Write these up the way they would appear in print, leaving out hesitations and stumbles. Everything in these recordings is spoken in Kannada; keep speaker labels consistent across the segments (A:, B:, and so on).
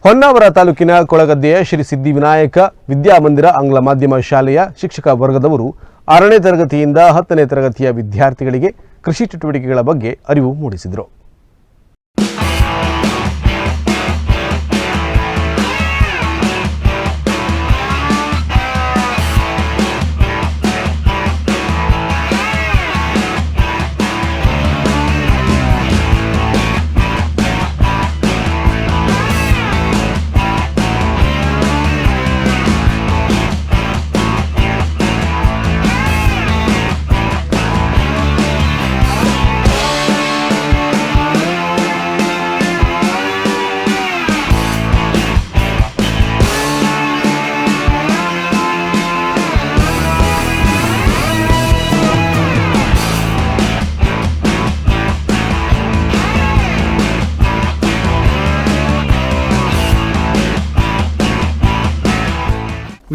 A: ಹೊನ್ನಾವರ ತಾಲೂಕಿನ ಕೊಳಗದ್ದೆಯ ಶ್ರೀ ಸಿದ್ಧಿವಿನಾಯಕ ವಿದ್ಯಾಮಂದಿರ ಆಂಗ್ಲ ಮಾಧ್ಯಮ ಶಾಲೆಯ ಶಿಕ್ಷಕ ವರ್ಗದವರು 6ನೇ ತರಗತಿಯಿಂದ 10ನೇ ತರಗತಿಯ ವಿದ್ಯಾರ್ಥಿಗಳಿಗೆ ಕೃಷಿ ಚಟುವಟಿಕೆಗಳ ಬಗ್ಗೆ ಅರಿವು ಮೂಡಿಸಿದರು.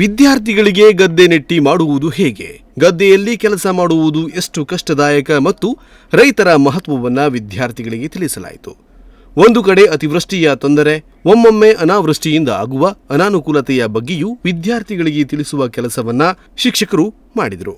A: ವಿದ್ಯಾರ್ಥಿಗಳಿಗೆ ಗದ್ದೆ ನೆಟ್ಟಿ ಮಾಡುವುದು ಹೇಗೆ, ಗದ್ದೆಯಲ್ಲಿ ಕೆಲಸ ಮಾಡುವುದು ಎಷ್ಟು ಕಷ್ಟದಾಯಕ ಮತ್ತು ರೈತರ ಮಹತ್ವವನ್ನು ವಿದ್ಯಾರ್ಥಿಗಳಿಗೆ ತಿಳಿಸಲಾಯಿತು. ಒಂದು ಕಡೆ ಅತಿವೃಷ್ಟಿಯ ತೊಂದರೆ, ಒಮ್ಮೊಮ್ಮೆ ಅನಾವೃಷ್ಟಿಯಿಂದ ಆಗುವ ಅನಾನುಕೂಲತೆಯ ಬಗ್ಗೆಯೂ ವಿದ್ಯಾರ್ಥಿಗಳಿಗೆ ತಿಳಿಸುವ ಕೆಲಸವನ್ನ ಶಿಕ್ಷಕರು ಮಾಡಿದರು.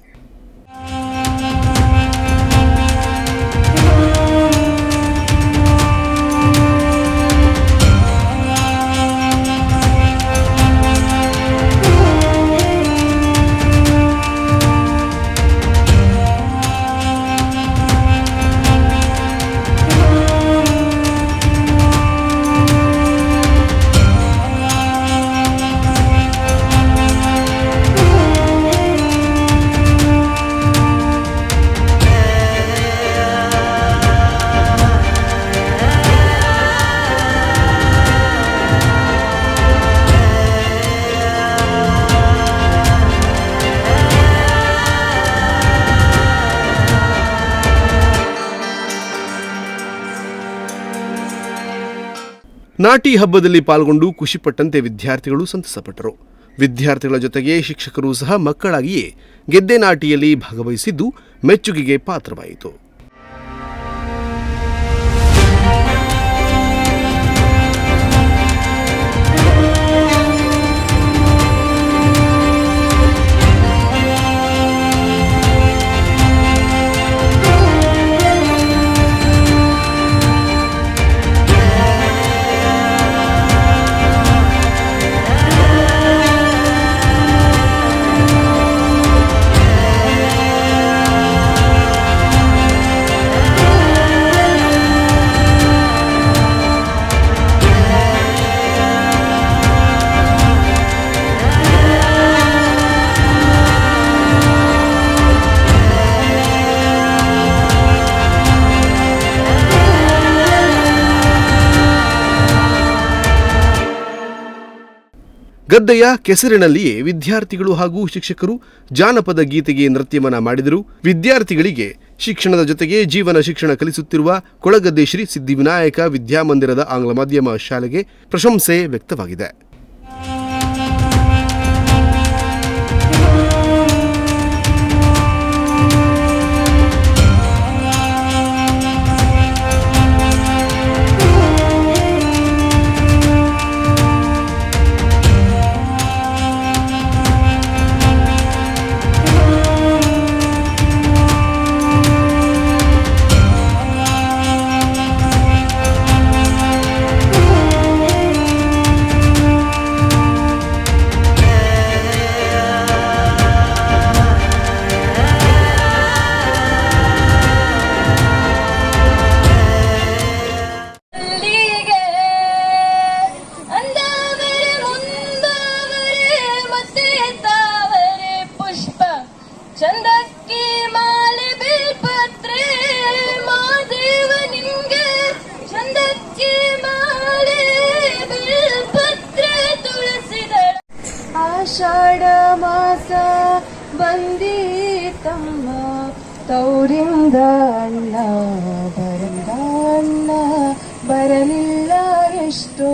A: ನಾಟಿ ಹಬ್ಬದಲ್ಲಿ ಪಾಲ್ಗೊಂಡು ಖುಷಿಪಟ್ಟಂತೆ ವಿದ್ಯಾರ್ಥಿಗಳು ಸಂತಸಪಟ್ಟರು. ವಿದ್ಯಾರ್ಥಿಗಳ ಜೊತೆಗೆ ಶಿಕ್ಷಕರು ಸಹ ಮಕ್ಕಳಾಗಿಯೇ ಗೆದ್ದೆ ನಾಟಿಯಲ್ಲಿ ಭಾಗವಹಿಸಿದ್ದು ಮೆಚ್ಚುಗೆಗೆ ಪಾತ್ರವಾಯಿತು. ಗದ್ದೆಯ ಕೆಸರಿನಲ್ಲಿಯೇ ವಿದ್ಯಾರ್ಥಿಗಳು ಹಾಗೂ ಶಿಕ್ಷಕರು ಜಾನಪದ ಗೀತೆಗೆ ನೃತ್ಯವನ್ನ ಮಾಡಿದರು. ವಿದ್ಯಾರ್ಥಿಗಳಿಗೆ ಶಿಕ್ಷಣದ ಜೊತೆಗೆ ಜೀವನ ಶಿಕ್ಷಣ ಕಲಿಸುತ್ತಿರುವ ಕೊಳಗದ್ದೆ ಶ್ರೀ ಸಿದ್ಧಿವಿನಾಯಕ ವಿದ್ಯಾಮಂದಿರದ ಆಂಗ್ಲ ಮಾಧ್ಯಮ ಶಾಲೆಗೆ ಪ್ರಶಂಸೆ ವ್ಯಕ್ತವಾಗಿದೆ.
B: ಚಂದಕ್ಕೆ ಮಾಲೆ ಬಿಲ್ಪತ್ರೆ ಮಾದೇವ ನಿಂಗೆ ಚಂದಕ್ಕೆ ಮಾಲೆ ಬಿಲ್ಪತ್ರೆ ತುಳಸಿದಳ. ಆಷಾಢ ಮಾಸ ಬಂದೀತಮ್ಮ ತೌರಿಂದ ಅಣ್ಣ ಬರಲಿಲ್ಲ ಎಷ್ಟು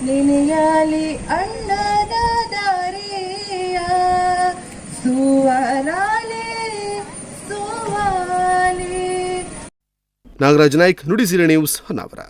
B: ನೆನೆಯಲಿ ಅಣ್ಣದ ದಾರಿಯ
A: ನಾಗರಾಜ್ ನಾಯ್ಕ್, ನುಡಿಸಿರಿ ನ್ಯೂಸ್, ಹೊನ್ನಾವರ.